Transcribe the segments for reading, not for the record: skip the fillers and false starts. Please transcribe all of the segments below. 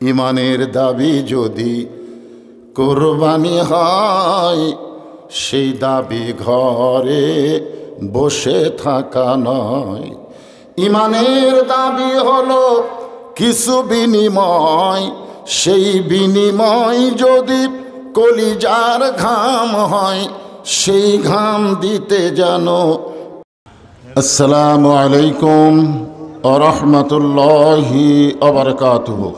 ইমানের দাবি যদি কোরবানি হয়, সেই দাবি ঘরে বসে থাকা নয়। ইমানের দাবি হলো কিছু বিনিময়, সেই বিনিময় যদি কলিজার ঘাম হয়, সেই ঘাম দিতে জানো। আসসালামু আলাইকুম ওয়া রাহমাতুল্লাহি ওয়া বারাকাতুহু।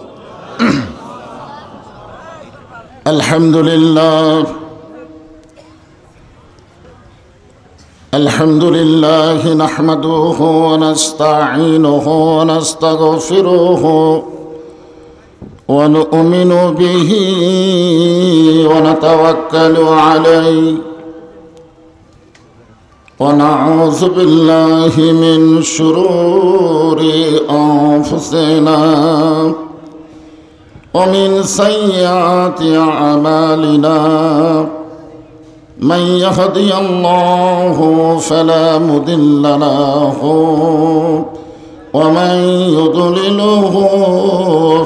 আলহামদুলিল্লাহ আলহামদুলিল্লাহ নাহমাদুহু ওয়া নাস্তাঈনুহু ওয়া নাস্তাগফিরুহু ওয়া নু'মিনু বিহি ওয়া নাতাওয়াক্কালু আলাইহি ওয়া নাউযু বিল্লাহি মিন শুরুরি আনফুসিনা ওয়া মিন সাইয়্যাতি আ'মালিনা। من يهدي الله فلا مضل له ومن يضلله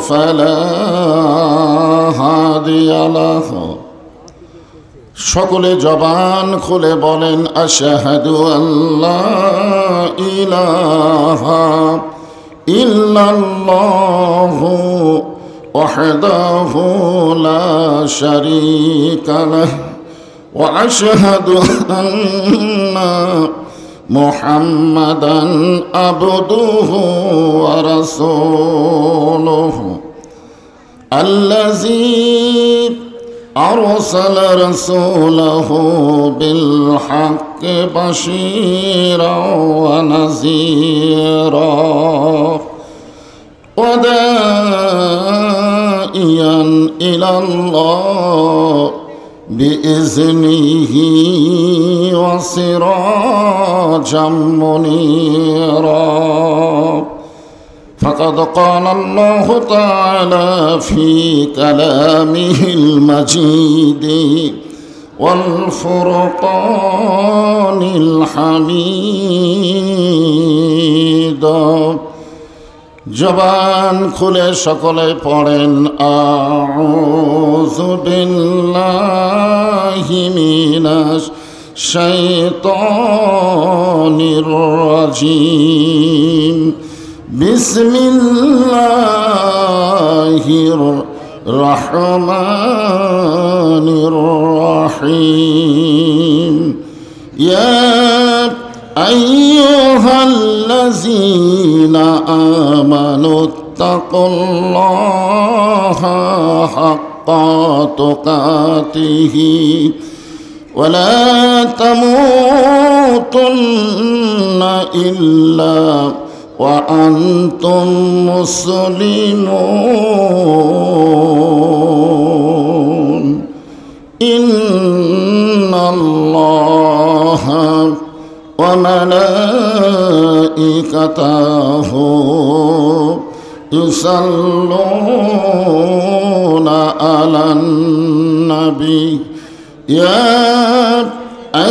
فلا هادي له। সকলে জবান খুলে বলেন আশহাদু আল্লা ইলাহা ইল্লাল্লাহু ওয়াহদাহু লা শারীকা লাহু وأشهد أن محمدًا عبده ورسوله الذي أرسل رسوله بالحق بشيرا ونذيرا وداعيا إلى الله بإذنه وسراجا منيرا. فقد قال الله تعالى في كلامه المجيد والفرقان الحميد। জবান খুলে সকলে পড়েন আউযু বিল্লাহি মিনাশ শাইতানির রাজিম। বিসমিল্লাহির রহমানির রহিম। ইয়া أيها الذين آمنوا اتقوا الله حق تقاته ولا تموتن إلا وأنتم مسلمون. إن الله وملائكته يصلون على النبي يا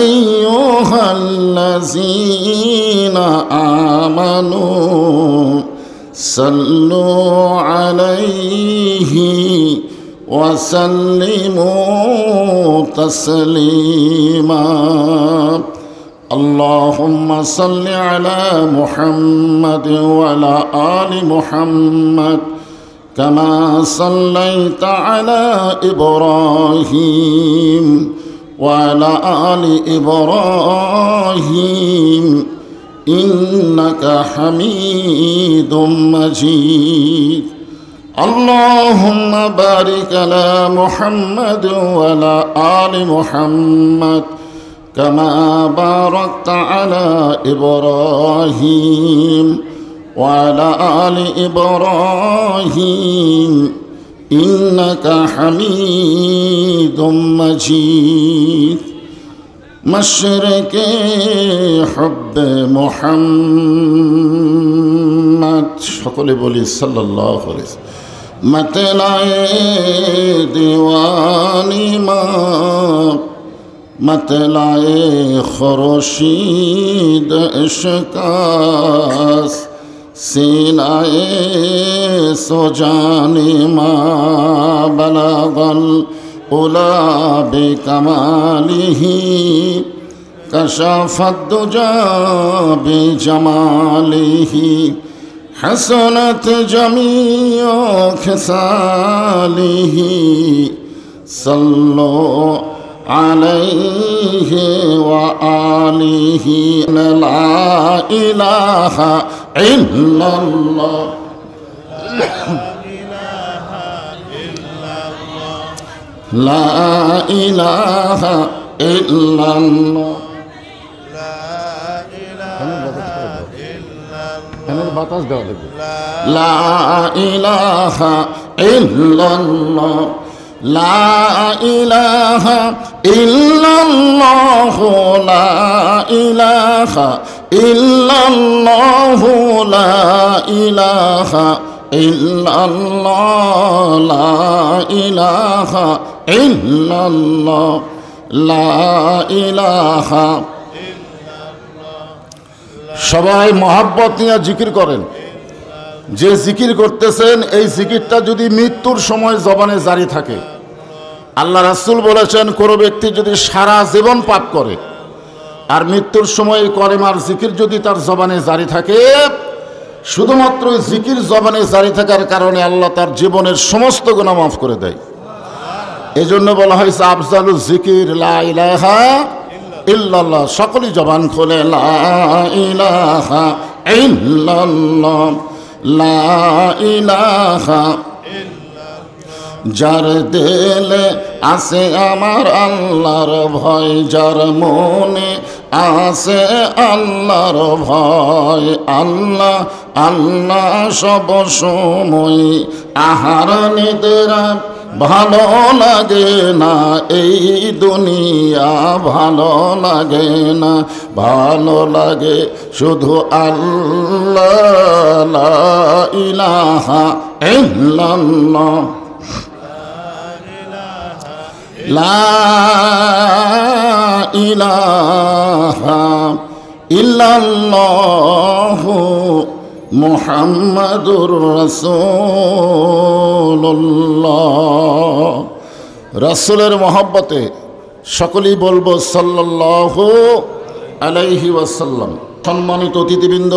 أيها الذين آمنوا صلوا عليه وسلموا تسليما. اللهم صل على محمد وعلى آل محمد كما صليت على إبراهيم وعلى آل إبراهيم إنك حميد مجيد. اللهم بارك على محمد وعلى آل محمد كما باركت على إبراهيم وعلى آل إبراهيم إنك حميد مجيد. مشرق حب محمد সকলে বলি সাল্লাল্লাহু আলাইহি ওয়াসাল্লাম। मतलाए दीवानी माँ मतलाए खुर्शीद इश्कास सीनाए सुजानी मा बलगल उला बिकमालिही कशफत दुजा बिजमालिही हसनत जमीओ खिसालिही सल्लो अलैहि व आलिहि ला इलाहा इल्लल्लाह ला इलाहा इल्लल्लाह বাতাস দেওয়া লাগবে লা ইলাহা ইল্লাল্লাহ লা ইলাহা ইল্লাল্লাহ লা ইলাহা ইল্লাল্লাহ লা ইলাহা ইল্লাল্লাহ লা ইলাহা ইল্লাল্লাহ লা ইলাহা। সবাই মহাব্বত নিয়ে জিকির করেন। যে জিকির করতেছেন এই জিকিরটা যদি মৃত্যুর সময় জবানে জারি থাকে, আল্লাহ রাসূল বলেছেন কোন ব্যক্তি যদি সারা জীবন পাপ করে আর মৃত্যুর সময় কলেমার জিকির যদি তার জবানে জারি থাকে, শুধুমাত্র জিকির জবানে জারি থাকার কারণে আল্লাহ তার জীবনের সমস্ত গুনাহ মাফ করে দেয়। এজন্য বলা হয়েছে আফজালুজ জিকির লা ইলাহা ইল্লাল্লাহ। সকলেই জবান খোলে লা ইলাহা ইল্লাল্লাহ লা ইলাহা। যার দিলে আছে আমার আল্লাহর ভয়, যার মনে আছে আল্লাহর ভয়, আল্লাহ আল্লাহ সব সময় আহার নিদ্রা ভালো লাগে না, এই দুনিয়া ভালো লাগে না, ভালো লাগে শুধু আল্লাহ লা ইলাহা ইল্লাল্লাহ লা ইলাহা ইল্লাল্লাহ মুহাম্মাদুর রাসূলুল্লাহ। রাসূলের মহব্বতে সকলেই বলবো সাল্লাল্লাহু আলাইহি ওয়াসাল্লাম। সম্মানিত অতিথিবৃন্দ,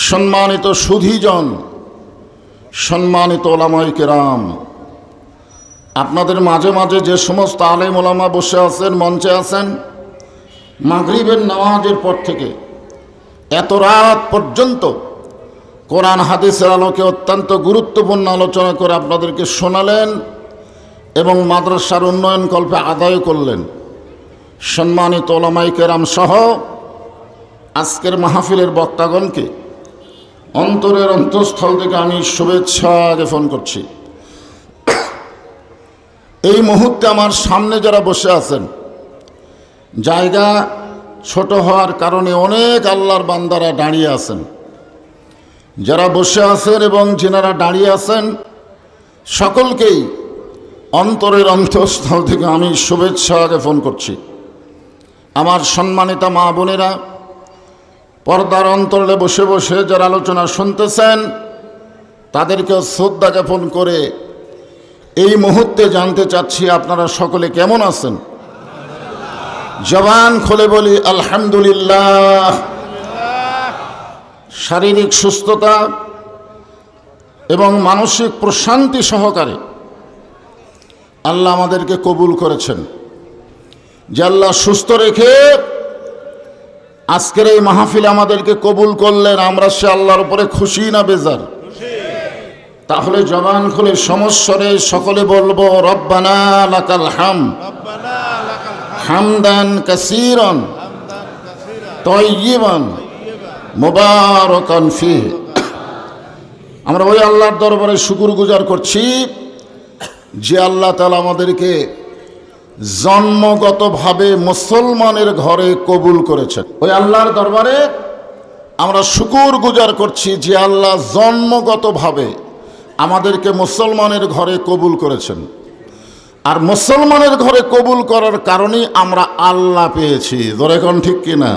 সম্মানিত সুধীজন, সম্মানিত ওলামায়ে কেরাম, আপনাদের মাঝে মাঝে যে সমস্ত আলেম ওলামা বসে আছেন, মঞ্চে আছেন, মাগরিবের নামাজের পর থেকে এত রাত পর্যন্ত কোরআন হাদিসের আলোকে অত্যন্ত গুরুত্বপূর্ণ আলোচনা করে আপনাদেরকে শোনালেন এবং মাদ্রাসার উন্নয়ন কল্পে আদায় করলেন। সম্মানিত ওলামায়ে কেরাম সহ আজকের মাহফিলের বক্তাগণকে অন্তরের অন্তঃস্থল থেকে আমি শুভেচ্ছা জ্ঞাপন করছি। এই মুহূর্তে আমার সামনে যারা বসে আছেন, জায়গা ছোট হওয়ার কারণে অনেক আল্লাহর বান্দারা দাঁড়িয়ে আছেন। যারা বসে আছেন এবং যিনারা দাঁড়িয়ে আছেন সকলকেই অন্তরের অন্তঃস্থল থেকে আমি শুভেচ্ছা জ্ঞাপন করছি। আমার সম্মানিতা মা বোনেরা, পর্দার অন্তরে বসে বসে যারা আলোচনা শুনতেছেন তাদেরকে শ্রদ্ধা জ্ঞাপন করে এই মুহূর্তে জানতে চাচ্ছি আপনারা সকলে কেমন আছেন। জবান খুলে বলি আলহামদুলিল্লাহ। শারীরিক সুস্থতা এবং মানসিক প্রশান্তি সহকারে আল্লাহ আমাদেরকে কবুল করেছেন। যে আল্লাহ সুস্থ রেখে আজকের এই মাহফিলে আমাদেরকে কবুল করলেন, আমরা সে আল্লাহর উপরে খুশি না বেজার? তাহলে জবান খুলে সমস্বরে সকলে বলবো রব্বানা লাকাল হামদ হামদান কাসীরান তাইয়িবান মুবারাকান ফীহি। আমরা ওই আল্লাহর দরবারে শুকরগুজার করছি যে আল্লাহ তাআলা আমাদেরকে জন্মগতভাবে মুসলমানের ঘরে কবুল করেছেন। ওই আল্লাহর দরবারে আমরা শুকরগুজার করছি যে আল্লাহ জন্মগতভাবে আমাদেরকে মুসলমানের ঘরে কবুল করেছেন। আর মুসলমানের ঘরে কবুল করার কারণেই আমরা আল্লাহ পেয়েছি। জোরে কোন ঠিক কিনা?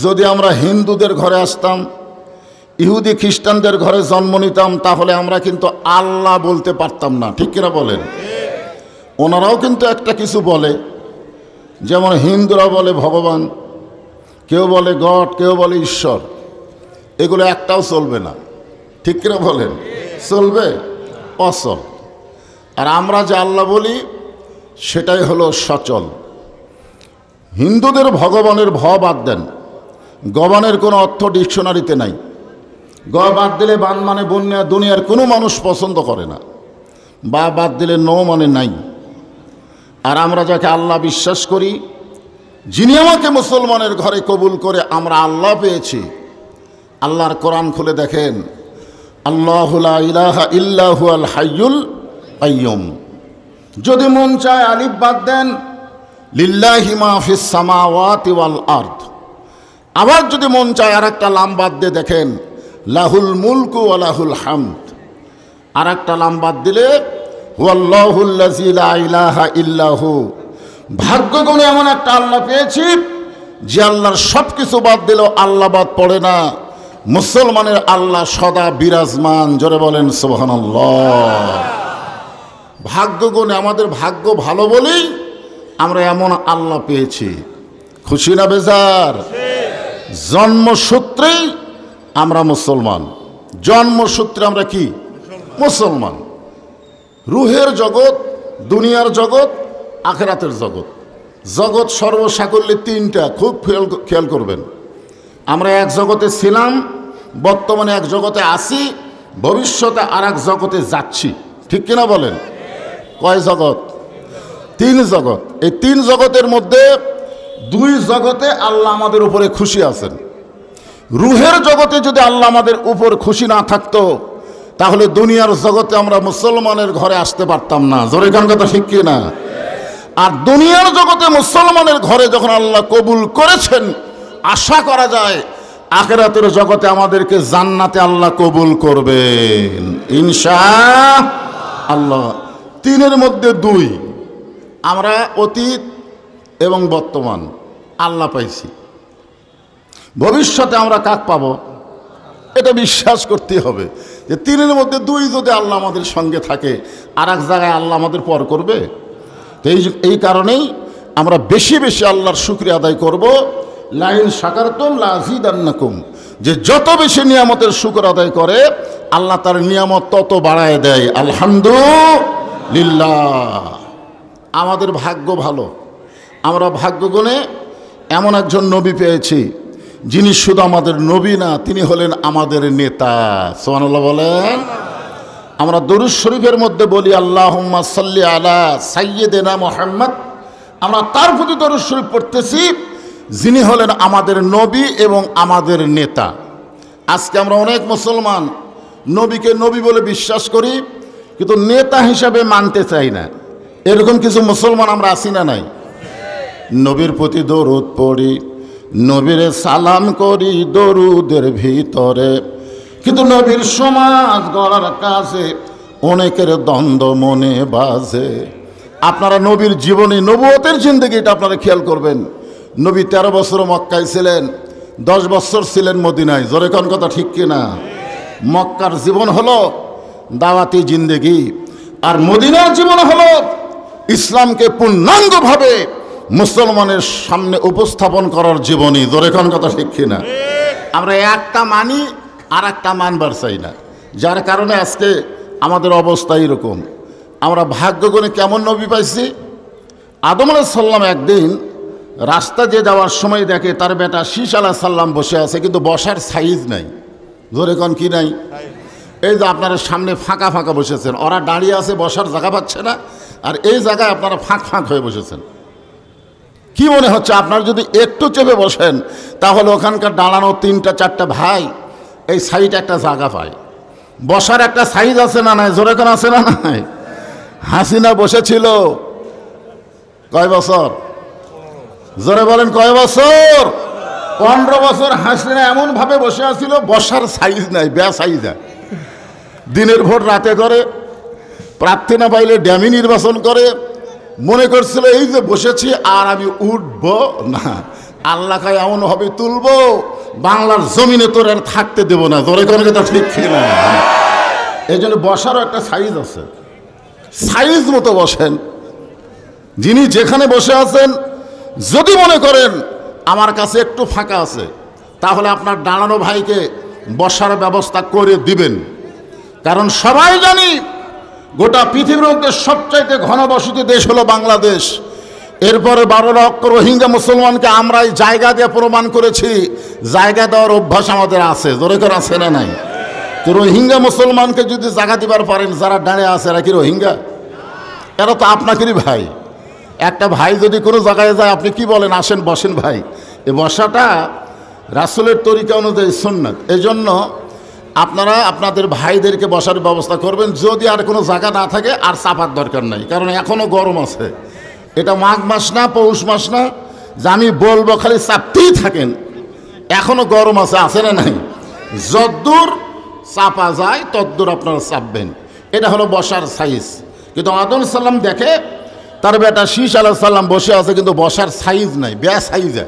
যদি আমরা হিন্দুদের ঘরে আসতাম, ইহুদি খ্রিস্টানদের ঘরে জন্ম নিতাম তাহলে আমরা কিন্তু আল্লাহ বলতে পারতাম না, ঠিক কিনা বলেন? ওনারাও কিন্তু একটা কিছু বলে, যেমন হিন্দুরা বলে ভগবান, কেউ বলে গড, কেউ বলে ঈশ্বর। এগুলো একটাও চলবে না, ঠিক কিনা বলেন? চলবে? অচল। আর আমরা যে আল্লাহ বলি সেটাই হলো সচল। হিন্দুদের ভগবানের ভ বাদ দেন, গবানের কোনো অর্থ ডিকশনারিতে নাই। গ বাদ দিলে বান মানে বন্যা, দুনিয়ার কোনো মানুষ পছন্দ করে না। বা বাদ দিলে নো মানে নাই। আর আমরা যাকে আল্লাহ বিশ্বাস করি, যিনি আমাকে মুসলমানের ঘরে কবুল করে আমরা আল্লাহ পেয়েছি, আল্লাহর কোরআন খুলে দেখেন, আল্লাহু লা ইলাহা ইল্লা হুয়াল হাইয়ুল কাইয়ুম। যদি মন চায় আলিফ বাদ দেন, লিল্লাহি মা ফিস সামাওয়াতি ওয়াল আরদ। আবার যদি মন চায় আর একটা লাম বাদ দিয়ে দেখেন, লাহুল মুলকু ওয়া লাহুল হামদ। আর একটা লাম বাদ দিলে হুয়াল্লাহুল্লাযী লা ইলাহা ইল্লাহু। ভাগ্যগুণে এমন একটা আল্লাহ পেয়েছি যে আল্লাহর সব কিছু বাদ দিলেও আল্লাহ বাদ পড়ে না। মুসলমানের আল্লাহ সদা বিরাজমান। জোরে বলেন সুবহানাল্লাহ। ভাগ্যগুণে আমাদের ভাগ্য ভালো বলেই আমরা এমন আল্লাহ পেয়েছি। খুশি না বেজার? জন্মসূত্রেই আমরা মুসলমান। জন্মসূত্রে আমরা কি? মুসলমান। রুহের জগৎ, দুনিয়ার জগৎ, আখিরাতের জগৎ। জগৎ সর্বসাকল্যে তিনটা, খুব খেয়াল করবেন। আমরা এক জগতে ছিলাম, বর্তমানে এক জগতে আছি, ভবিষ্যতে আর এক জগতে যাচ্ছি, ঠিক কিনা বলেন? কয় জগৎ? তিন জগৎ। এই তিন জগতের মধ্যে দুই জগতে আল্লাহ আমাদের উপরে খুশি আছেন। রুহের জগতে যদি আল্লাহ আমাদের উপর খুশি না থাকতো তাহলে দুনিয়ার জগতে আমরা মুসলমানের ঘরে আসতে পারতাম না। জোরে গান কথা, ঠিক কিনা? আর দুনিয়ার জগতে মুসলমানের ঘরে যখন আল্লাহ কবুল করেছেন, আশা করা যায় আখিরাতের জগতে আমাদেরকে জান্নাতে আল্লাহ কবুল করবেন ইনশাআল্লাহ। তিনের মধ্যে দুই, আমরা অতীত এবং বর্তমান আল্লাহ পাইছি। ভবিষ্যতে আমরা কাক পাবো এটা বিশ্বাস করতে হবে যে তিনের মধ্যে দুই যদি আল্লাহ আমাদের সঙ্গে থাকে, আর এক জায়গায় আল্লাহ আমাদের পর করবে। তো এই কারণেই আমরা বেশি বেশি আল্লাহর শুকরিয়া আদায় করব। লাইন শাকারতুম লাযিদান্নাকুম, যে যত বেশি নিয়ামতের শুকর আদায় করে আল্লাহ তার নিয়ামত তত বাড়ায় দেয়। আলহামদুলিল্লাহ। আমাদের ভাগ্য ভালো, আমরা ভাগ্যগুণে এমন একজন নবী পেয়েছি যিনি শুধু আমাদের নবী না, তিনি হলেন আমাদের নেতা। সুবহানাল্লাহ বলেন। আমরা দরুদ শরীফের মধ্যে বলি আল্লাহুম্মা সাল্লি আলা সাইয়্যিদিনা মুহাম্মদ। আমরা তার প্রতি দরুদ শরীফ পড়তেছি যিনি হলেন আমাদের নবী এবং আমাদের নেতা। আজকে আমরা অনেক মুসলমান নবীকে নবী বলে বিশ্বাস করি, কিন্তু নেতা হিসাবে মানতে চাই না। এরকম কিছু মুসলমান আমরা আছি না নাই? নবীর প্রতি দরুদ পড়ি, নবীরে সালাম করি দরুদের ভিতরে, কিন্তু নবীর সমাজ গড়ার কাজে অনেকের দ্বন্দ্ব মনে বাজে। আপনারা নবীর জীবনে, নবুয়তের জিন্দেগিটা আপনারা খেয়াল করবেন। নবী 13 বছর মক্কায় ছিলেন, 10 বছর ছিলেন মদিনায়। জোরে কোন কথা, ঠিক কিনা? মক্কার জীবন হলো দাওয়াতি জিন্দেগি, আর মদিনার জীবন হলো ইসলামকে পূর্ণাঙ্গভাবে মুসলমানের সামনে উপস্থাপন করার জীবনী। জোরে কোন কথা, ঠিক কিনা? আমরা একটা মানি আর একটা মানবার চাই না, যার কারণে আজকে আমাদের অবস্থা এরকম। আমরা ভাগ্যগুণে কেমন নবী পাইছি। আদম আলাইহিস সালাম একদিন রাস্তা দিয়ে যাওয়ার সময় দেখে তার বেটা শীশ আলাইহিস সালাম বসে আছে, কিন্তু বসার সাইজ নাই। জোরে কোন কি নাই? এই যে আপনারা সামনে ফাঁকা ফাঁকা বসেছেন, ওরা দাঁড়িয়ে আছে, বসার জায়গা পাচ্ছে না, আর এই জায়গায় আপনারা ফাঁক ফাঁক হয়ে বসেছেন। কি মনে হচ্ছে আপনার যদি একটু চেপে বসেন তাহলে ওখানকার দাঁড়ানো 3-4টা ভাই এই সাইডে একটা জায়গা পায়। বসার একটা সাইজ আছে না নাই? জোরে কোন আছে না নাই? হাসিনা বসেছিল কয় বছর? জোরে বলেন, কয় বছর? 15 বছর হাসিনা এমন ভাবে বসে আছিল, বসার সাইজ নাই, সাইজা। দিনের ভোট রাতে করে, প্রার্থী না পাইলে ড্যামি নির্বাচন করে। মনে করছিল এই যে বসেছি আর আমি উঠব না, আল্লাহ খায় এমন ভাবে তুলবো বাংলার জমিনে তোর আর থাকতে দেব না। জোরে কোনো কথা ঠিক না? এই জন্য বসারও একটা সাইজ আছে, সাইজ মতো বসেন। যিনি যেখানে বসে আছেন যদি মনে করেন আমার কাছে একটু ফাঁকা আছে, তাহলে আপনার দাঁড়ানো ভাইকে বসার ব্যবস্থা করে দিবেন। কারণ সবাই জানি গোটা পৃথিবীর মধ্যে সবচাইতে ঘনবসতি দেশ হলো বাংলাদেশ। এরপরে 12 লক্ষ রোহিঙ্গা মুসলমানকে আমরাই জায়গা দিয়ে প্রমাণ করেছি, জায়গা দেওয়ার অভ্যাস আমাদের আছে। জোরে করে আছে না নাই? তো রোহিঙ্গা মুসলমানকে যদি জায়গা দিবার পারেন, যারা দাঁড়িয়ে আছে এরা কি রোহিঙ্গা? এরা তো আপনাকেরই ভাই। একটা ভাই যদি কোনো জায়গায় যায়, আপনি কি বলেন, আসেন বসেন ভাই। এই বসাটা রাসূলের তরিকা অনুযায়ী সুন্নাত। এই জন্য আপনারা আপনাদের ভাইদেরকে বসার ব্যবস্থা করবেন। যদি আর কোনো জায়গা না থাকে আর চাপার দরকার নাই, কারণ এখনও গরম আছে। এটা মাঘ মাস না, পৌষ মাস না যে আমি বলবো খালি চাপতেই থাকেন। এখনও গরম আছে না নাই? যদ্দূর চাপা যায় তদ্দূর আপনারা চাপবেন। এটা হলো বসার সাইজ। কিন্তু আদম সাল্লাম দেখে তার বেটা শীষ আলাইহিস সালাম বসে আছে, কিন্তু বসার সাইজ নাই, বে সাইজে।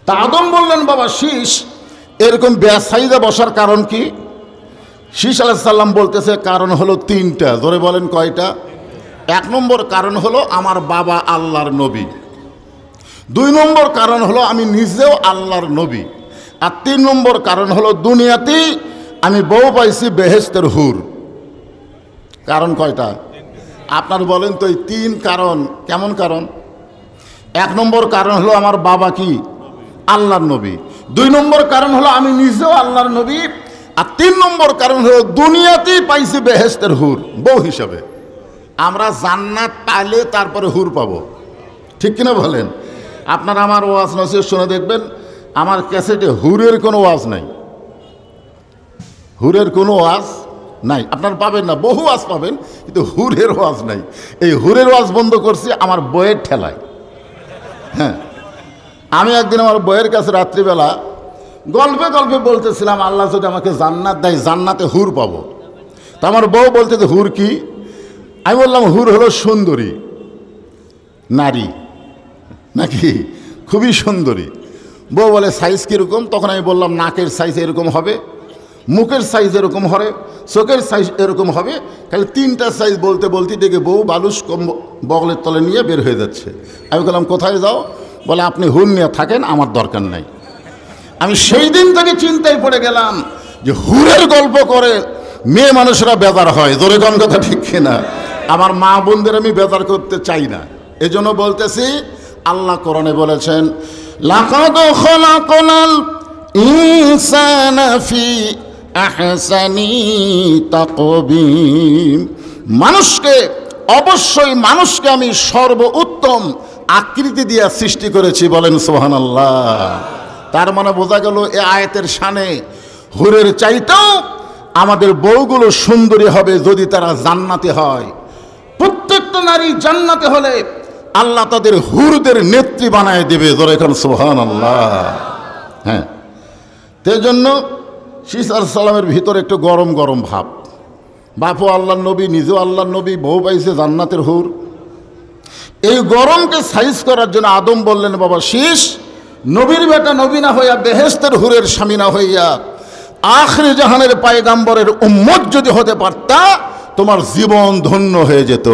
তা আদম বললেন, বাবা শীষ এরকম বে সাইজে বসার কারণ কি? শীষ আলাইহিস সালাম বলতেছে কারণ হলো 3টা। ধরে বলেন কয়টা? 1 নম্বর কারণ হলো আমার বাবা আল্লাহর নবী, 2 নম্বর কারণ হলো আমি নিজেও আল্লাহর নবী, আর 3 নম্বর কারণ হলো দুনিয়াতেই আমি বউ পাইছি বেহেশতের হুর। কারণ কয়টা? আপনার বলেন তো এই 3 কারণ কেমন কারণ? 1 নম্বর কারণ হলো আমার বাবা কি আল্লাহর নবী, 2 নম্বর কারণ হলো আমি নিজেও আল্লাহর নবী, আর 3 নম্বর কারণ হলো দুনিয়াতেই পাইছি বেহেশতের হুর বউ হিসাবে। আমরা জান্নাত পাইলে তারপরে হুর পাবো, ঠিক কিনা বলেন? আপনারা আমার ওয়াজ নসিহত শুনে দেখবেন, আমার ক্যাসেটে হুরের কোনো ওয়াজ নাই, হুরের কোনো ওয়াজ নাই। আপনারা পাবেন না, বহু ওয়াজ পাবেন, কিন্তু হুরের ওয়াজ নাই। এই হুরের ওয়াজ বন্ধ করছি আমার বইয়ের ঠেলায়। হ্যাঁ, আমি একদিন আমার বইয়ের কাছে রাত্রিবেলা গল্পে গল্পে বলতেছিলাম, আল্লাহ যদি আমাকে জান্নাত দেয়, জান্নাতে হুর পাবো। তা আমার বউ বলতেছে হুর কি? আমি বললাম হুর হলো সুন্দরী নারী, নাকি খুবই সুন্দরী। বউ বলে সাইজ কীরকম? তখন আমি বললাম নাকের সাইজ এরকম হবে, মুখের সাইজ এরকম হবে, চোখের সাইজ এরকম হবে। খালি 3টা সাইজ বলতে বলতে দেখে বউ বালুস বগলের তলে নিয়ে বের হয়ে যাচ্ছে। আমি বললাম কোথায় যাও? বলে আপনি হুর নিয়ে থাকেন, আমার দরকার নাই। আমি সেই দিন থেকে চিন্তায় পড়ে গেলাম যে হুরের গল্প করে মেয়ে মানুষরা বেজার হয়। জোরে কোন কথা ঠিক কিনা? আমার মা বোনদের আমি বেজার করতে চাই না। এজন্য বলতেছি, আল্লাহ কোরআনে বলেছেন লাকাদ খালাকনাল ইনসানা ফি আহসানি তাকবীম। মানুষকে অবশ্যই মানুষকে আমি সর্বোত্তম আকৃতি দিয়ে সৃষ্টি করেছি। বলেন সুবহানাল্লাহ। তার মানে বোঝা গেল এ আয়াতের শানে হুরের চাইতেও আমাদের বউগুলো সুন্দরী হবে যদি তারা জান্নাতে হয়। প্রত্যেকটা নারী জান্নাতে হলে আল্লাহ তাদের হুরদের নেত্রী বানায় দেবে। জোরে এখন সুবহানাল্লাহ। হ্যাঁ, সেই জন্য শীষ আলাইহিস সালামের ভিতরে একটু গরম গরম ভাব। বাপু আল্লাহর নবী, নিজেও আল্লাহর নবী, বউ পাইছে জান্নাতের হুর। এই গরমকে সাইজ করার জন্য আদম বললেন, বাবা শীষ নবীর বেটা নবী না হইয়া বেহেশতের হুরের স্বামী না হইয়া আখিরি জাহানের পয়গম্বরের উম্মত যদি হতে পারতা, তোমার জীবন ধন্য হয়ে যেত।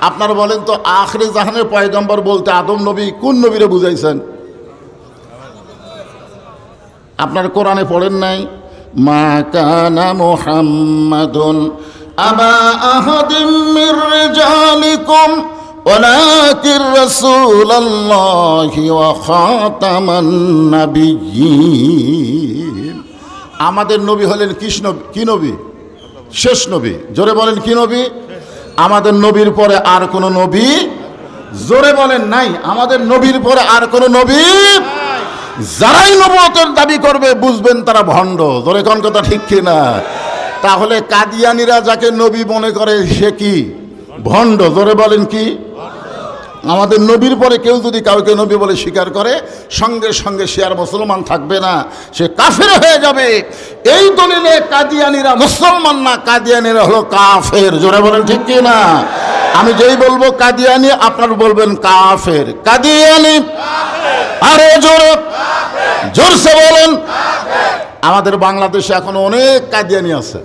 আপনারা বলেন তো আখিরি জাহানের পয়গম্বর বলতে আদম নবী কোন নবীরে বুঝাইছেন? আপনারা কোরআনে পড়েন নাই? মা কানা মুহাম্মাদুন আবা আহাদিম মির রিজালিকুম ওয়ালাকিন রাসূলুল্লাহি ওয়া খাতামান নাবিয়্যিন। আমাদের নবী হলেন কৃষ্ণ। কি নবী? শেষ নবী। জোরে বলেন কি নবী? আমাদের নবীর পরে আর কোন নবী, জোরে বলেন নাই। আমাদের নবীর পরে আর কোন নবী। যারাই নবুয়তের দাবি করবে বুঝবেন তারা ভণ্ড। জোরে কোন কথা ঠিক কিনা? তাহলে কাদিয়ানীরা যাকে নবী মনে করে সে কি? ভণ্ড। জোরে বলেন কি? আমাদের নবীর পরে কেউ যদি কাউকে নবী বলে স্বীকার করে, সঙ্গে সঙ্গে সে আর মুসলমান থাকবে না, সে কাফের হয়ে যাবে। এই দলিলে কাদিয়ানীরা মুসলমান না, কাদিয়ানীরা হলো কাফের। জোরে বলেন ঠিক কি না? আমি যেই বলবো কাদিয়ানী, আপনারা বলবেন কাফের। কাদিয়ানী আরো জোরে জোরসে বলেন। আমাদের বাংলাদেশে এখন অনেক কাদিয়ানি আছে,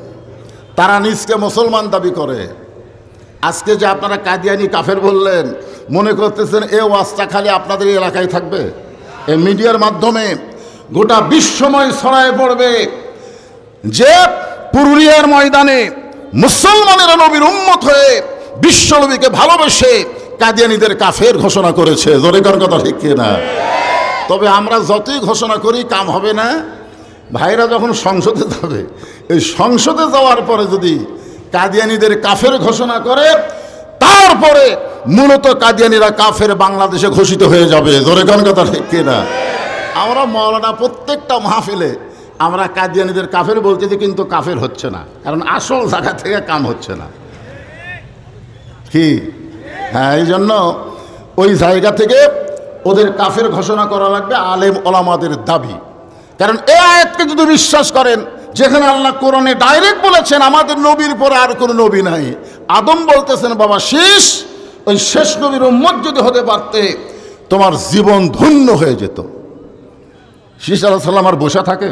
তারা নিজকে মুসলমান দাবি করে। আজকে যে আপনারা কাদিয়ানি কাফের বললেন, মনে করতেছেন এ ওয়াজটা খালি আপনাদের এলাকায় থাকবে? এই মিডিয়ার মাধ্যমে গোটা বিশ্বময় ছড়ায় পড়বে যে পুরুলিয়ার ময়দানে মুসলমানেরা নবীর উম্মত হয়ে বিশ্বনবীকে ভালোবেসে কাদিয়ানীদের কাফের ঘোষণা করেছে। জোরে কার কথা ঠিক কিনা? তবে আমরা যতই ঘোষণা করি কাম হবে না। ভাইরা যখন সংসদে যাবে, এই সংসদে যাওয়ার পরে যদি কাদিয়ানীদের কাফের ঘোষণা করে, তারপরে মূলত কাদিয়ানীরা কাফের বাংলাদেশে ঘোষিত হয়ে যাবে। জোরে কার কথা ঠিক কিনা? আমরা মৌলানা প্রত্যেকটা মাহফিলে আমরা কাদিয়ানীদের কাফের বলতেছি, কিন্তু কাফের হচ্ছে না, কারণ আসল জায়গা থেকে কাম হচ্ছে না। কি? হ্যাঁ, এই জন্য ওই জায়গা থেকে ওদের কাফের ঘোষণা করা লাগবে, আলেম ওলামাদের দাবি। কারণ এই আয়াতকে যদি বিশ্বাস করেন, যেখানে আল্লাহ কোরআনে ডাইরেক্ট বলেছেন আমাদের নবীর পরে আর কোনো নবী নাই, আদম বলতেছেন বাবা শেষ, ওই শেষ নবীর উম্মত যদি হতে পারতে তোমার জীবন ধন্য হয়ে যেত। শীষ আলাইহিস সালাম আর বসে থাকে?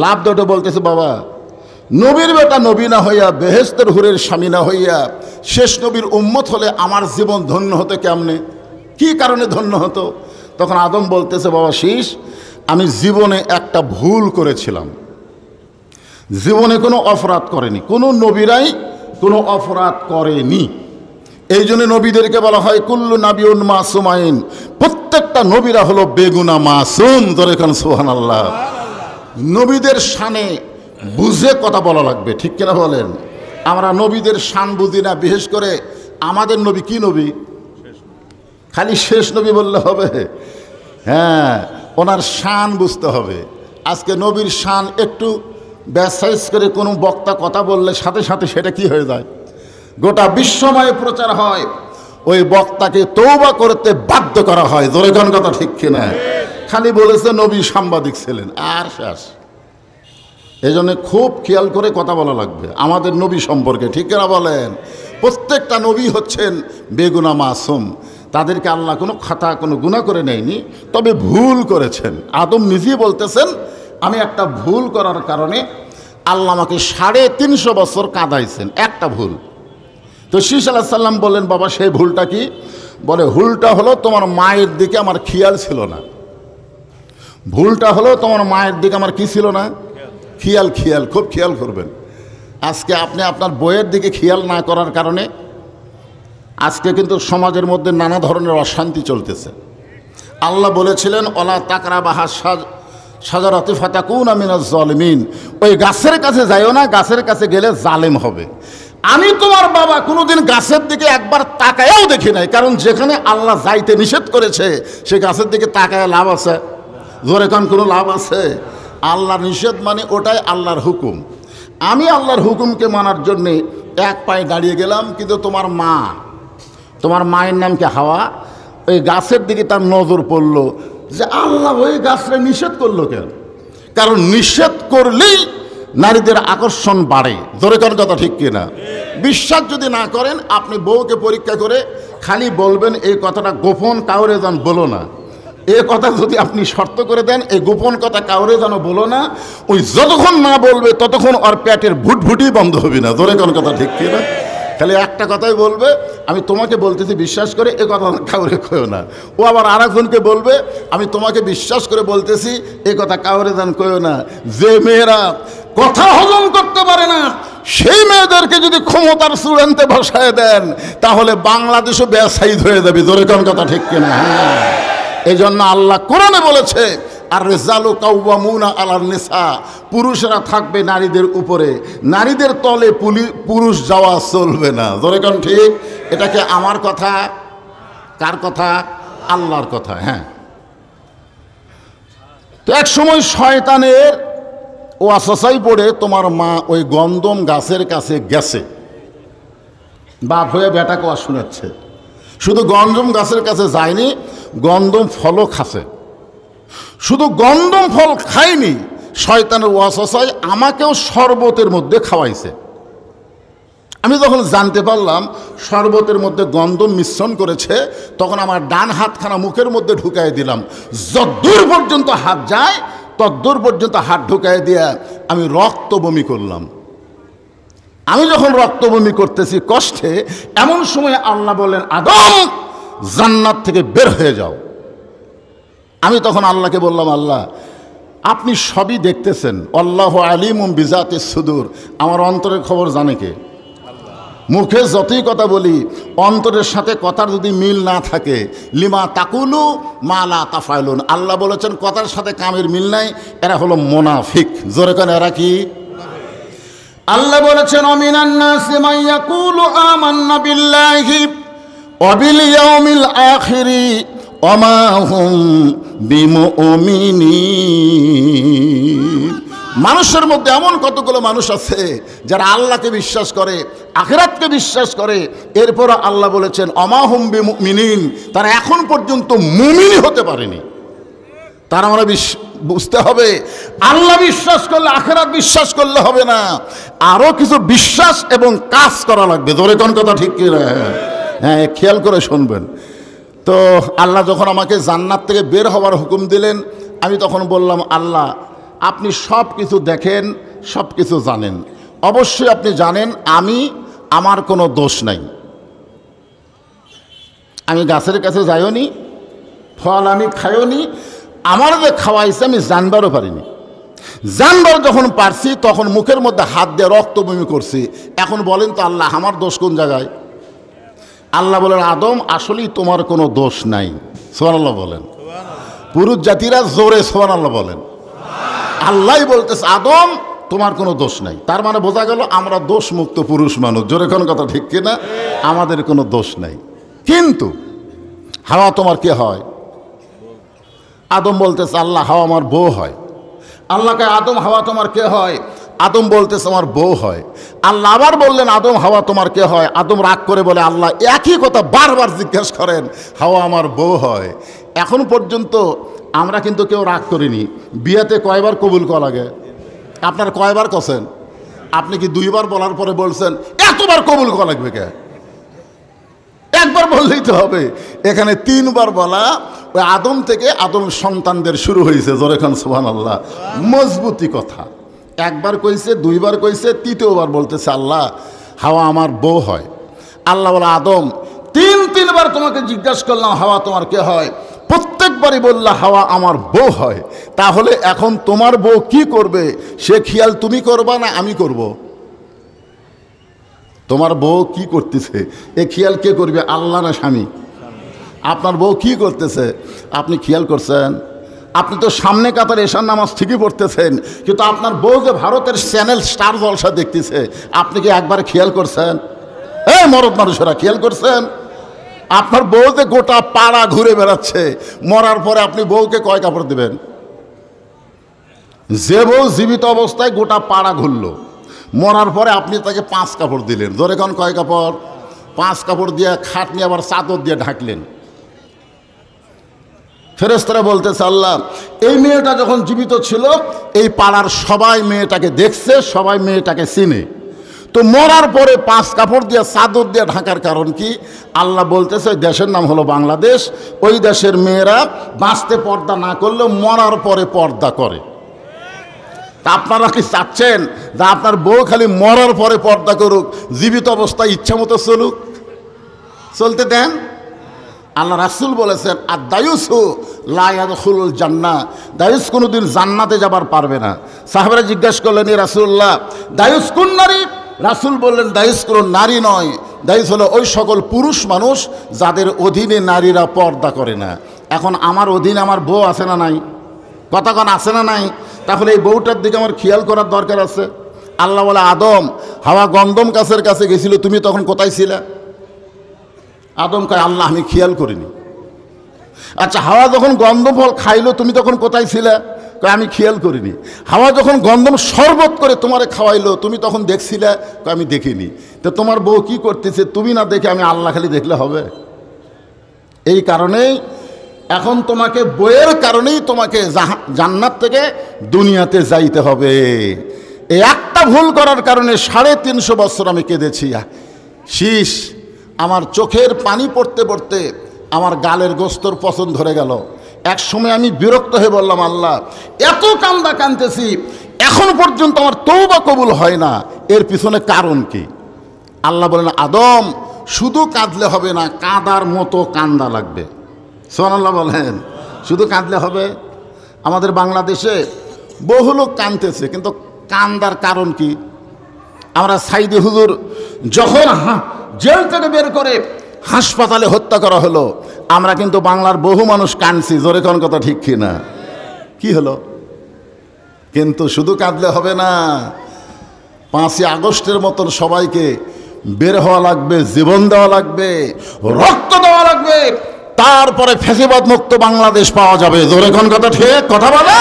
লাভ দুটো বলতেছে বাবা, নবীর বেটা নবী না হইয়া, বেহেশতের হুরের স্বামী না হইয়া শেষ নবীর উম্মত হলে আমার জীবন ধন্য হতো কেমনে? কি কারণে ধন্য হতো? তখন আদম বলতেছে বাবা শীষ, আমি জীবনে একটা ভুল করেছিলাম। জীবনে কোনো অপরাধ করেনি, কোনো নবীরাই কোনো অপরাধ করেনি। এই জন্য নবীদেরকে বলা হয় কুল্লু নাবিউন মাসুমাইন, প্রত্যেকটা নবীরা হলো বেগুনা মাসুম। ধরে কারণ সুবহানাল্লাহ। নবীদের শানে বুঝে কথা বলা লাগবে, ঠিক কিনা বলেন? আমরা নবীদের শান বুঝি না। বিশেষ করে আমাদের নবী কি নবী? খালি শেষ নবী বললে হবে? হ্যাঁ, ওনার শান বুঝতে হবে। আজকে নবীর শান একটু ব্যাসাইজ করে কোনো বক্তা কথা বললে সাথে সাথে সেটা কি হয়ে যায়? গোটা বিশ্বময় প্রচার হয়, ওই বক্তাকে তওবা করতে বাধ্য করা হয়। জোরে কোন কথা ঠিক কিনা? খালি বলেছে নবী সাংবাদিক ছিলেন, আর শেষ। এই জন্য খুব খেয়াল করে কথা বলা লাগবে আমাদের নবী সম্পর্কে, ঠিক কিনা বলেন? প্রত্যেকটা নবী হচ্ছেন বেগুনা মাসুম, তাদেরকে আল্লাহ কোনো খাতা কোনো গুনাহ করে নেয়নি, তবে ভুল করেছেন। আদম নিজেই বলতেছেন আমি একটা ভুল করার কারণে আল্লাহ আমাকে 350 বছর কাঁদাইছেন, একটা ভুল। তো শীষ আলাইহিস সালাম বললেন বাবা সেই ভুলটা কি? বলে ভুলটা হলো তোমার মায়ের দিকে আমার খেয়াল ছিল না। ভুলটা হলো তোমার মায়ের দিকে আমার কি ছিল না? খেয়াল। খেয়াল খুব খেয়াল করবেন। আজকে আপনি আপনার বইয়ের দিকে খেয়াল না করার কারণে আজকে কিন্তু সমাজের মধ্যে নানা ধরনের অশান্তি চলতেছে। আল্লাহ বলেছিলেন ওয়ালা তাকরাবাহা শাজারাতি ফাতাকুনা মিনাজ জালিমিন, ওই গাছের কাছে যাইও না, গাছের কাছে গেলে জালেম হবে। আমি তোমার বাবা কোনোদিন গাছের দিকে একবার তাকায়াও দেখি নাই, কারণ যেখানে আল্লাহ যাইতে নিষেধ করেছে সে গাছের দিকে তাকায় লাভ আছে? জোরে কান কোনো লাভ আছে? আল্লাহর নিষেধ মানে ওটাই আল্লাহর হুকুম। আমি আল্লাহর হুকুমকে মানার জন্যে এক পায়ে দাঁড়িয়ে গেলাম, কিন্তু তোমার মায়ের নাম কি হাওয়া, ওই গাছের দিকে তার নজর পড়ল যে আল্লাহ ওই গাছটা নিষেধ করলো কেন? কারণ নিষেধ করলেই নারীদের আকর্ষণ বাড়ে। জোরে কোন কথা ঠিক কিনা? বিশ্বাস যদি না করেন, আপনি বউকে পরীক্ষা করে খালি বলবেন এই কথাটা গোপন কাউরে যেন বলো না। এ কথা যদি আপনি শর্ত করে দেন এই গোপন কথা কাউরে যেন বলো না, ওই যতক্ষণ না বলবে ততক্ষণ ওর পেটের ভুটভুটি বন্ধ হবে না। জোরে কোন কথা ঠিক কিনা? খালি একটা কথাই বলবে আমি তোমাকে বলতেছি বিশ্বাস করে, এ কথা কাউরে কইও না। ও আবার আরেকজনকে বলবে আমি তোমাকে বিশ্বাস করে বলতেছি, এ কথা কাউরে যেন কইও না। যে মেয়েরা কথা হজম করতে পারে না সেই মেয়েদেরকে যদি ক্ষমতার চূড়ান্তে বসায় দেন তাহলে বাংলাদেশও বেসাইদ হয়ে যাবে। জোরে কোন কথা ঠিক কিনা? এই জন্য আল্লাহ কোরআনে বলেছে আর রিজালু কাওয়ামুনা আলান নিসা, পুরুষরা থাকবে নারীদের উপরে, নারীদের তলে পুরুষ যাওয়া চলবে না। জোরে কোন ঠিক? এটা কি আমার কথা? কার কথা? আল্লাহর কথা। হ্যাঁ, তো এক সময় শয়তানের ওয়াসওয়াসায় পড়ে তোমার মা ওই গন্ধম গাছের কাছে গেছে, বাপ হয়ে বেটাকে ওয়াজ শোনাচ্ছে। শুধু গন্ধম গাছের কাছে যায়নি, গন্ধম ফলও খাচ্ছে। শুধু গন্ধম ফল খায়নি, শয়তানের ওয়াসওয়াসায় আমাকেও শরবতের মধ্যে খাওয়াইছে। আমি যখন জানতে পারলাম শরবতের মধ্যে গন্ধম মিশ্রণ করেছে, তখন আমার ডান হাতখানা মুখের মধ্যে ঢুকাই দিলাম। যতদূর পর্যন্ত হাত যায় ততদূর পর্যন্ত হাত ঢুকাই দিয়ে আমি রক্ত বমি করলাম। আমি যখন রক্ত বমি করতেছি কষ্টে, এমন সময় আল্লাহ বললেন, আদম জান্নাত থেকে বের হয়ে যাও। আমি তখন আল্লাহকে বললাম, আল্লাহ আপনি সবই দেখতেছেন, আল্লাহু আলিমুম বিজাতিস সুদূর, আমার অন্তরের খবর জানে কে? মুখে যতই কথা বলি, অন্তরের সাথে কথার যদি মিল না থাকে, লিমা তাকুলু মা লা তাফাইলুন, আল্লাহ বলেছেন কথার সাথে কামের মিল নাই, এরা হলো মুনাফিক। জোরে কেন এরা কি? আল্লাহ বলেছেন, আমিনান নাসি মান ইয়াকুলু আমান্না বিল্লাহি ওয়া বিল ইয়াউমিল আখিরি ওয়া মা হুম বিমুমিনিন। মানুষের মধ্যে এমন কতগুলো মানুষ আছে যারা আল্লাহকে বিশ্বাস করে, আখিরাতকে বিশ্বাস করে, এরপর আল্লাহ বলেছেন ওয়া মা হুম বিমুমিনিন, তারা এখন পর্যন্ত মুমিন হতে পারেনি। তারা আমরা বুঝতে হবে, আল্লাহ বিশ্বাস করলে আখিরাত বিশ্বাস করলে হবে না, আরো কিছু বিশ্বাস এবং কাজ করা লাগবে। জোরে কোন কথা ঠিক কি? হ্যাঁ, খেয়াল করে শুনবেন। তো আল্লাহ যখন আমাকে জান্নাত থেকে বের হওয়ার হুকুম দিলেন, আমি তখন বললাম, আল্লাহ আপনি সব কিছু দেখেন, সব কিছু জানেন, অবশ্যই আপনি জানেন আমার কোনো দোষ নাই। আমি গাছের কাছে যাইও নি, ফল আমি খাইও নি, আমার যে খাওয়াইছে আমি জানবারও পারিনি। জানবার যখন পারছি তখন মুখের মধ্যে হাত দিয়ে রক্ত বমি করছি। এখন বলেন তো আল্লাহ আমার দোষ কোন জায়গায়? আল্লাহ বলেন, আদম আসলেই তোমার কোনো দোষ নাই। সুবহানাল্লাহ বলেন। পুরুষ জাতিরা জোরে সুবহানাল্লাহ বলেন। আল্লাহ বলতেছে, আদম তোমার কোনো দোষ নাই। তার মানে বোঝা গেল আমরা দোষ মুক্ত পুরুষ মানুষ। জোরে কোন কথা ঠিক কিনা? আমাদের কোনো দোষ নাই। কিন্তু হাওয়া তোমার কে হয়? আদম বলতেছে, আল্লাহ হাওয়া আমার বউ হয়। আল্লাহকে, আদম হাওয়া তোমার কে হয়? আদম বলতেছে আমার বউ হয়। আল্লাহ আবার বললেন, আদম হাওয়া তোমার কে হয়? আদম রাগ করে বলে, আল্লাহ একই কথা বারবার জিজ্ঞেস করেন, হাওয়া আমার বউ হয়। এখন পর্যন্ত আমরা কিন্তু কেউ রাগ করিনি। বিয়েতে কয়বার কবুল করা লাগে? আপনার কয়বার কছেন? আপনি কি দুইবার বলার পরে বলছেন এতবার কবুল করা লাগবে কে? একবার বললেই তো হবে। এখানে তিনবার বলা, ওই আদম থেকে আদম সন্তানদের শুরু হয়েছে। জোরে খান সুবহানাল্লাহ। মজবুতি কথা। একবার কইছে, দুইবার কইছে, তৃতীয়বার বলতেছে আল্লাহ হাওয়া আমার বউ হয়। আল্লাহ বলে, আদম তিনবার তোমাকে জিজ্ঞাসা করলাম হাওয়া তোমার কে হয়, প্রত্যেকবারই বললা হাওয়া আমার বউ হয়। তাহলে এখন তোমার বউ কি করবে সে খেয়াল তুমি করবা না আমি করব? তোমার বউ কি করতেছে এ খেয়াল কে করবে, আল্লাহ না স্বামী? আপনার বউ কি করতেছে আপনি খেয়াল করছেন? আপনি তো সামনে কাতার এশার নামাজ ঠিকই পড়তেছেন, কিন্তু আপনার বউ যে ভারতের চ্যানেল স্টার জলসা দেখতেছে, আপনি কি একবার খেয়াল করছেন? এই মরদ মানুষেরা খেয়াল করছেন? আপনার বউ যে গোটা পাড়া ঘুরে বেড়াচ্ছে, মরার পরে আপনি বউকে কয় কাপড় দেবেন? যে বউ জীবিত অবস্থায় গোটা পাড়া ঘুরলো, মরার পরে আপনি তাকে 5 কাপড় দিলেন। ধরে কোন কয় কাপড়? 5 কাপড় দিয়ে খাট নিয়ে আবার চাদর দিয়ে ঢাকলেন। ফেরেশতারা বলতেছে, আল্লাহ এই মেয়েটা যখন জীবিত ছিল এই পাড়ার সবাই মেয়েটাকে দেখছে, সবাই মেয়েটাকে চিনে, তো মরার পরে 5 কাপড় দিয়ে চাদর দিয়ে ঢাকার কারণ কি? আল্লাহ বলতেছে ওই দেশের নাম হলো বাংলাদেশ, ওই দেশের মেয়েরা বাঁচতে পর্দা না করলেও মরার পরে পর্দা করে। তা আপনারা কি চাচ্ছেন যে আপনার বউ খালি মরার পরে পর্দা করুক, জীবিত অবস্থায় ইচ্ছা মতো চলুক? চলতে দেন। আল্লাহ রাসূল বলেছেন, আর দায়ুসু লা ইয়াদখুলুল জান্নাহ, দায়ুস কোনোদিন জান্নাতে যাবার পারবে না। সাহাবারা জিজ্ঞাসা করলেন, ইয়া রাসূলুল্লাহ দায়ুস কোন নারী? রাসূল বললেন, দায়ুস কোনো নারী নয়, দায়ুস হলো ওই সকল পুরুষ মানুষ যাদের অধীনে নারীরা পর্দা করে না। এখন আমার অধীনে আমার বউ আছে না নাই? কথা কোন আছে না নাই? তাহলে এই বউটার দিকে আমার খেয়াল করার দরকার আছে। আল্লাহ বলে, আদম হাওয়া গন্ধম গাছের কাছে গেছিল, তুমি তখন কোথায় ছিলে? আদম কয়, আল্লাহ আমি খেয়াল করিনি। আচ্ছা হাওয়া যখন গন্ধম ফল খাইলো তুমি তখন কোথায় ছিলে? কয় আমি খেয়াল করিনি। হাওয়া যখন গন্ধম শরবত করে তোমারে খাওয়াইলো তুমি তখন দেখছিলে? কয় আমি দেখিনি। তো তোমার বউ কি করতেছে তুমি না দেখে আমি আল্লাহ খালি দেখলে হবে? এই কারণেই এখন তোমাকে বইয়ের কারণেই তোমাকে জান্নাত থেকে দুনিয়াতে যাইতে হবে। এই একটা ভুল করার কারণে 350 বছর আমি কেঁদেছি। শীষ আমার চোখের পানি পড়তে পড়তে আমার গালের গোস্তর পছন্দ ধরে গেল। এক সময় আমি বিরক্ত হয়ে বললাম, আল্লাহ এত কান্দা কাঁদতেছি, এখন পর্যন্ত আমার তওবা কবুল হয় না, এর পিছনে কারণ কি? আল্লাহ বলেন, আদম শুধু কাঁদলে হবে না, কাঁদার মতো কান্দা লাগবে। সুবহানাল্লাহ বলেন, শুধু কাঁদলে হবে? আমাদের বাংলাদেশে বহু লোক কাঁদতেছে, কিন্তু কান্দার কারণ কি? আমরা সাইদি হুজুর যখন জেল থেকে বের করে হাসপাতালে হত্যা করা হলো, আমরা কিন্তু বাংলার বহু মানুষ কাঁদছি। জোরে কোন কথা ঠিক কিনা? কি হলো? কিন্তু শুধু কাঁদলে হবে না, 5ই আগস্টের মতন সবাইকে বের হওয়া লাগবে, জীবন দেওয়া লাগবে, রক্ত দেওয়া লাগবে, তারপরে ফ্যাসিবাদ মুক্ত বাংলাদেশ পাওয়া যাবে। জোরে কোন কথা ঠিক? কথা বলে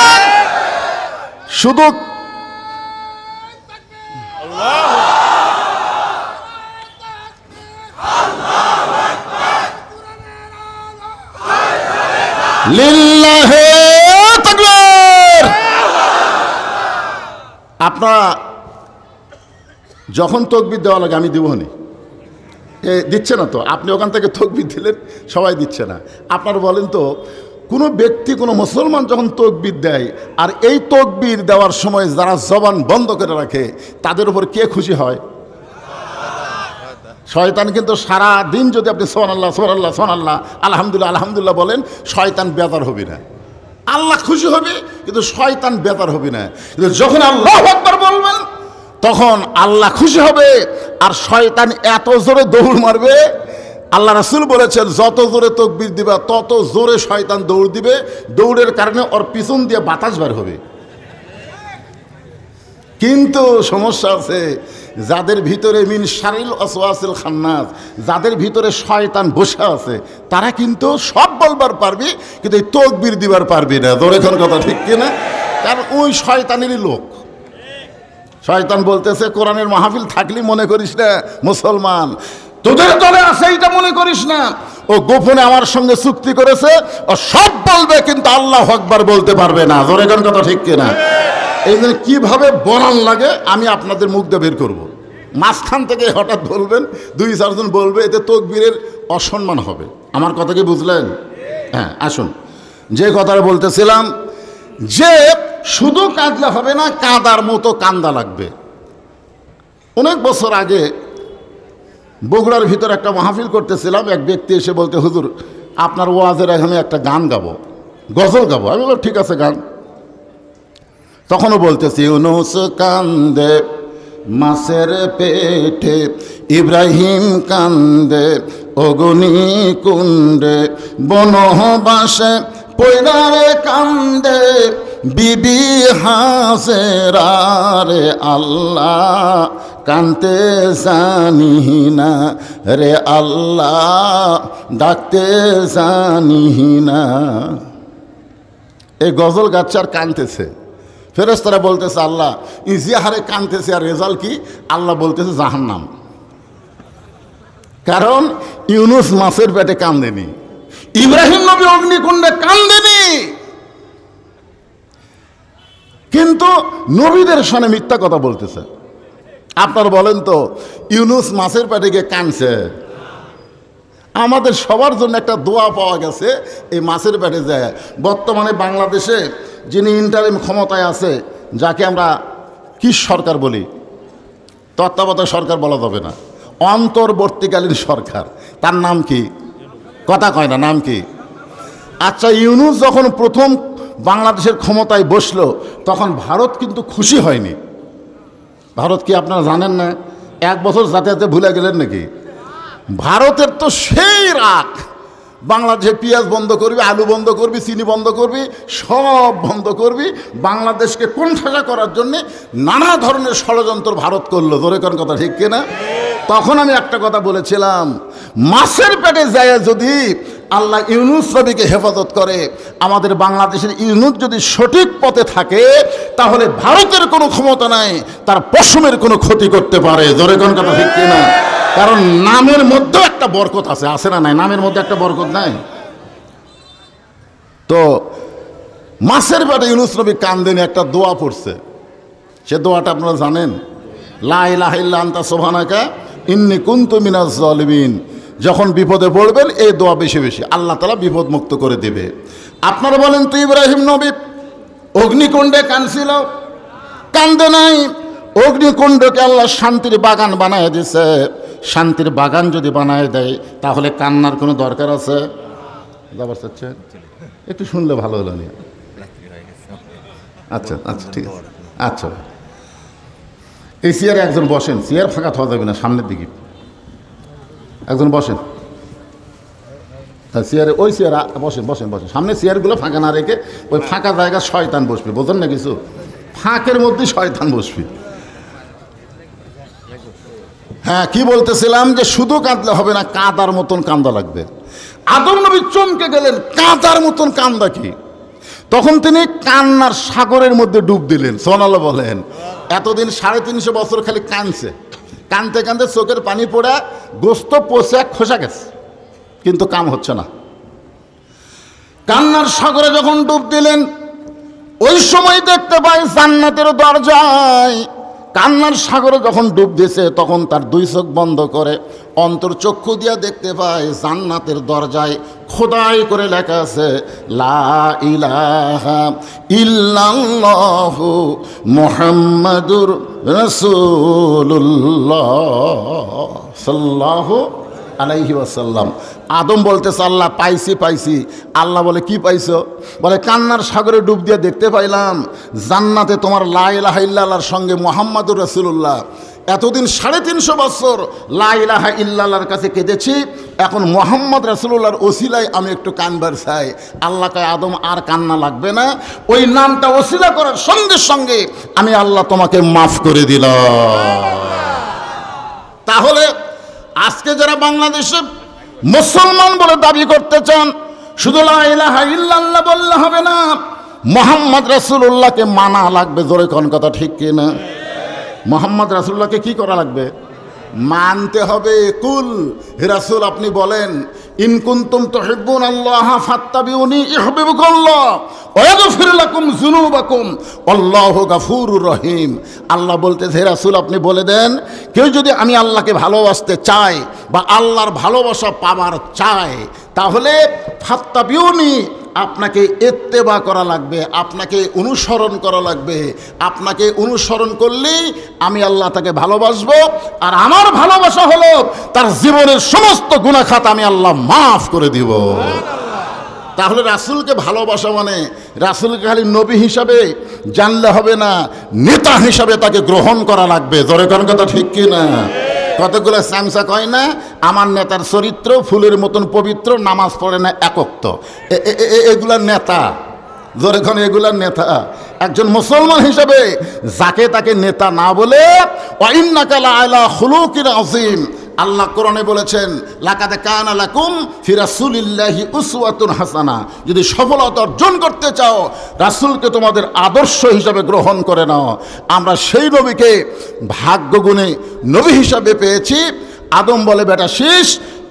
শুধু লিল্লাহে তাকবীর। আপনারা যখন তকবীর দেওয়া লাগে আমি দিব না, দিচ্ছে না তো? আপনি ওখান থেকে তকবীর দিলেন, সবাই দিচ্ছে না। আপনারা বলেন তো, কোনো ব্যক্তি, কোনো মুসলমান যখন তকবীর দেয় আর এই তকবীর দেওয়ার সময় যারা জবান বন্ধ করে রাখে, তাদের উপর কে খুশি হয়? শয়তান কিন্তু সারা দিন যদি আপনি সুবহানাল্লাহ সুবহানাল্লাহ সুবহানাল্লাহ আলহামদুলিল্লাহ আলহামদুলিল্লাহ বলেন, শয়তান বেজার হবে না। আল্লাহ খুশি হবে, কিন্তু শয়তান বেজার হবে না। কিন্তু যখন আল্লাহু আকবার বলবেন, তখন আল্লাহ খুশি হবে আর শয়তান এত জোরে দৌড় মারবে। আল্লাহ রাসূল বলেছেন, যত জোরে তাকবীর দিবা তত জোরে শয়তান দৌড় দিবে। দৌড়ের কারণে ওর পিছন দিয়ে বাতাস বের হবে। কিন্তু সমস্যা আছে, যাদের ভিতরে মিন শারিল ওয়াসওয়াসিল খান্নাস, যাদের ভিতরে শয়তান বসে আছে, তারা কিন্তু সব বলবার পারবে, কিন্তু এই তাকবীর দিবার পারবে না। ধরে কোন কথা ঠিক কিনা? কারণ ওই শয়তানেরই লোক। শয়তান বলতেছে, কোরআনের মাহফিল থাকলে মনে করিস না মুসলমান, তোদের দলে আছে এইটা মনে করিস না। ও গোপনে আমার সঙ্গে চুক্তি করেছে, ও সব বলবে কিন্তু আল্লাহু আকবার বলতে পারবে না। ধরে কোন কথা ঠিক কিনা? এই জন্য কীভাবে বলান লাগে আমি আপনাদের মুখ দিয়ে বের করবো। মাঝখান থেকে হঠাৎ বলবেন, 2-4 জন বলবে, এতে তাকবীরের অসম্মান হবে। আমার কথা কি বুঝলেন? হ্যাঁ, আসুন যে কথাটা বলতেছিলাম, যে শুধু কাঁদলে হবে না, কাঁদার মতো কান্দা লাগবে। অনেক বছর আগে বগুড়ার ভিতর একটা মাহফিল করতেছিলাম, এক ব্যক্তি এসে বলতে, হুজুর আপনার ওয়াজের আমি একটা গান গাবো, গজল গাবো। আমি বললাম ঠিক আছে গান। তখনও বলতেছি, ইউনুস কান্দে মাছের পেটে, ইব্রাহিম কান্দে অগ্নি কুণ্ডে, বনবাসে পয়দারে কান্দে বিবি হাজেরা রে, আল্লাহ কানতে জানি না রে, আল্লাহ ডাকতে জানি না। এই গজল গাচ্ছে আর কানতেছে। ফেরেশতারা বলতেছে, আল্লাহ ইজিহারে কানতেছে, আর রেজাল্ট কি? আল্লাহ বলতেছে জাহান্নাম। কারণ ইউনুস মাছের পেটে কান্দেনি, ইব্রাহিম নবী অগ্নিকুণ্ডে কান্দেনি, কিন্তু নবীদের সামনে মিথ্যা কথা বলতেছে। আপনার বলেন তো, ইউনুস মাছের পেটে গিয়ে কানছে? আমাদের সবার জন্য একটা দোয়া পাওয়া গেছে এই মাছের পেটে যায়। বর্তমানে বাংলাদেশে যিনি ইন্টারিম ক্ষমতায় আছে, যাকে আমরা কি সরকার বলি, তত্ত্বাবধায়ক সরকার বলা যাবে না, অন্তর্বর্তীকালীন সরকার, তার নাম কি? কথা কয় না, নাম কি? আচ্ছা, ইউনুস যখন প্রথম বাংলাদেশের ক্ষমতায় বসলো, তখন ভারত কিন্তু খুশি হয়নি। ভারত কি আপনারা জানেন না? 1 বছর যাতে যাতে ভুলে গেলেন নাকি? ভারতের তো সেই রাগ, বাংলাদেশে পেঁয়াজ বন্ধ করবি, আলু বন্ধ করবি, চিনি বন্ধ করবি, সব বন্ধ করবি। বাংলাদেশকে কোণঠাসা করার জন্যে নানা ধরনের ষড়যন্ত্র ভারত করলো। ধরে কোন কথা ঠিক কিনা? তখন আমি একটা কথা বলেছিলাম, মাছের পেটে যায় যদি আল্লাহ ইউনুস নবীকে হেফাজত করে, আমাদের বাংলাদেশের ইউনুস যদি সঠিক পথে থাকে, তাহলে ভারতের কোনো ক্ষমতা নাই তার পশমের কোনো ক্ষতি করতে পারে। ধরে কোন কথা ঠিক কিনা? কারণ নামের মধ্যে একটা বরকত আছে, আছে না নাই? নামের মধ্যে একটা বরকত নাই? তো মাছের পেটে ইউনুস নবী কান্দেনি, একটা দোয়া পড়ছে। সে দোয়াটা আপনারা জানেন, লা ইলাহা ইল্লা আনতা সুবহানাকা ইন্নী কুনতু মিনাজ জালিমিন। যখন বিপদে পড়বেন এই দোয়া বেশি বেশি, আল্লাহ তাআলা বিপদ মুক্ত করে দেবে। আপনারা বলেন তো ইব্রাহিম নবী অগ্নিকুণ্ডে কাঁদছিল, কান্দে নাই। অগ্নিকুণ্ডকে আল্লাহ শান্তির বাগান বানায় দিছে। শান্তির বাগান যদি বানায় দেয় তাহলে কান্নার কোনো দরকার আছে? যাবার চাচ্ছে একটু শুনলে ভালো হলো না। আচ্ছা আচ্ছা ঠিক আছে। আচ্ছা এই চেয়ারে একজন বসেন, চেয়ার ফাঁকা থাকা যাবে না, সামনের দিকে একজন বসেন। চেয়ারে ওই চেয়ার বসেন বসেন বসেন, সামনে চেয়ারগুলো ফাঁকা না রেখে ওই ফাঁকা জায়গা শয়তান বসবে, বোঝেন না কিছু? ফাঁকের মধ্যে শয়তান বসবে। হ্যাঁ কি বলতেছিলাম, যে শুধু কাঁদলে হবে না, কাঁদার মতন কান্দা লাগবে। আদম নবী চমকে গেলেন, কাঁদার মতন কান্দা কি? তখন তিনি কান্নার সাগরের মধ্যে ডুব দিলেন। সুবহানাল্লাহ বলেন। এতদিন 350 বছর খালি কাঁদছে, কাঁদতে কাঁদতে চোখের পানি পড়ে গোস্ত পচে খসা গেছে, কিন্তু কাম হচ্ছে না। কান্নার সাগরে যখন ডুব দিলেন ওই সময় দেখতে পাই জান্নাতের দরজায়, কান্নার সাগরে যখন ডুব দিয়েছে তখন তার 2 চোখ বন্ধ করে অন্তর্চক্ষু দিয়া দেখতে পায় জান্নাতের দরজায় খোদাই করে লেখা আছে লা ইলাহা ইল্লাল্লাহু মুহাম্মাদুর রাসূলুল্লাহ সাল্লাল্লাহু আলাইহি ওয়াসাল্লাম। আদম বলতেছে আল্লাহ পাইছি পাইছি। আল্লাহ বলে কি পাইছো? বলে কান্নার সাগরে ডুব দিয়ে দেখতে পাইলাম জান্নাতে তোমার লা ইলাহা ইল্লাল্লাহর সঙ্গে মুহাম্মাদুর রাসূলুল্লাহ। এতদিন 350 বছর লা ইলাহা ইল্লাল্লাহর কাছে কেঁদেছি, এখন মুহাম্মদ রাসূলুল্লাহর ওসিলায় আমি একটু কানবার চাই। আল্লাহ কয় আদম আর কান্না লাগবে না, ওই নামটা ওসিলা করার সঙ্গে সঙ্গে আমি আল্লাহ তোমাকে মাফ করে দিলাম। তাহলে আজকে যারা বাংলাদেশে মুসলমান বলে দাবি করতে চান, শুধু লা ইলাহা ইল্লাল্লাহ বললে হবে না, মুহাম্মদ রাসূলুল্লাহকে মানা লাগবে। জোরে কোন কথা ঠিক কি না? মুহাম্মদ রাসূলুল্লাহকে কি করা লাগবে? মানতে হবে। কুল হে রাসূল আপনি বলেন ইন কুনতুম তুহিব্বুনাল্লাহ ফাত্তাবিউনি ইউহিব্বুকুমুল্লাহ ওয়া ইয়াগফির লাকুম যুনুবাকুম আল্লাহু গফুরুর রহিম। আল্লাহ বলতেছে হে রাসূল আপনি বলে দেন, কেউ যদি আমি আল্লাহকে ভালোবাসতে চায় বা আল্লাহর ভালোবাসা পাবার চায় তাহলে ফাত্তাবিউনি আপনাকে ইত্তেবা করা লাগবে, আপনাকে অনুসরণ করা লাগবে। আপনাকে অনুসরণ করলেই আমি আল্লাহ তাকে ভালোবাসবো, আর আমার ভালোবাসা হলো তার জীবনের সমস্ত গুনাহ খাতা আমি আল্লাহ মাফ করে দিব। তাহলে রাসূলকে ভালোবাসা মানে রাসূলকে খালি নবী হিসাবে জানলে হবে না, নেতা হিসাবে তাকে গ্রহণ করা লাগবে। জোরে কোন কথা ঠিক কি না? কতগুলো চামচা কয় না আমার নেতার চরিত্র ফুলের মতন পবিত্র, নামাজ পড়ে না একক্ত, এগুলা নেতা। জোরে কোন এগুলার নেতা। একজন মুসলমান হিসাবে যাকে তাকে নেতা না বলে ওয়া ইন্নাকা লাআলা খুলুকিন আযীম। আল্লাহ কোরআনে বলেছেন লাকাদ কানা লাকুম ফি রাসূলিল্লাহি উসওয়াতুন হাসানা। যদি সফলতা অর্জন করতে চাও রাসূলকে তোমাদের আদর্শ হিসাবে গ্রহণ করে নাও। আমরা সেই নবীকে ভাগ্যগুণে নবী হিসাবে পেয়েছি। আদম বলে বেটা শীষ,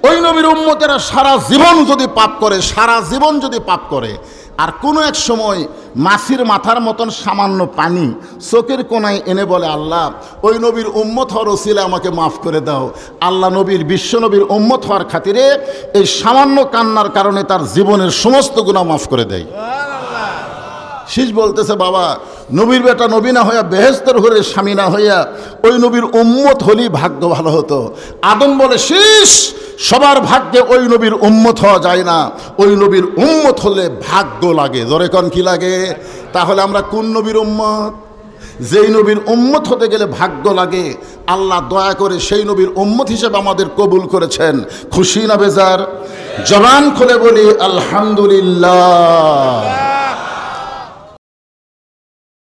ওই নবীর উম্মতেরা সারা জীবন যদি পাপ করে, সারা জীবন যদি পাপ করে, আর কোনো এক সময় মাছির মাথার মতন সামান্য পানি চোখের কোনায় এনে বলে আল্লাহ ওই নবীর উম্মত হওয়ার ওসিলা আমাকে মাফ করে দাও, আল্লাহ নবীর বিশ্ব নবীর উম্মত হওয়ার খাতিরে এই সামান্য কান্নার কারণে তার জীবনের সমস্ত গুনাহ মাফ করে দেয়। শীষ বলতেছে বাবা নবীর বেটা নবী না হইয়া বেহেশতের ঘরে স্বামী না হইয়া ওই নবীর উম্মত হলেই ভাগ্য ভালো হতো। আদম বলে শীষ, সবার ভাগ্যে ওই নবীর উম্মত হওয়া যায় না, ওই নবীর উম্মত হলে ভাগ্য লাগে। জোরে কোন কি লাগে? তাহলে আমরা কোন নবীর উম্মত? যেই নবীর উম্মত হতে গেলে ভাগ্য লাগে। আল্লাহ দয়া করে সেই নবীর উম্মত হিসেবে আমাদের কবুল করেছেন। খুশি না বেজার? জবান খুলে বলি আলহামদুলিল্লাহ।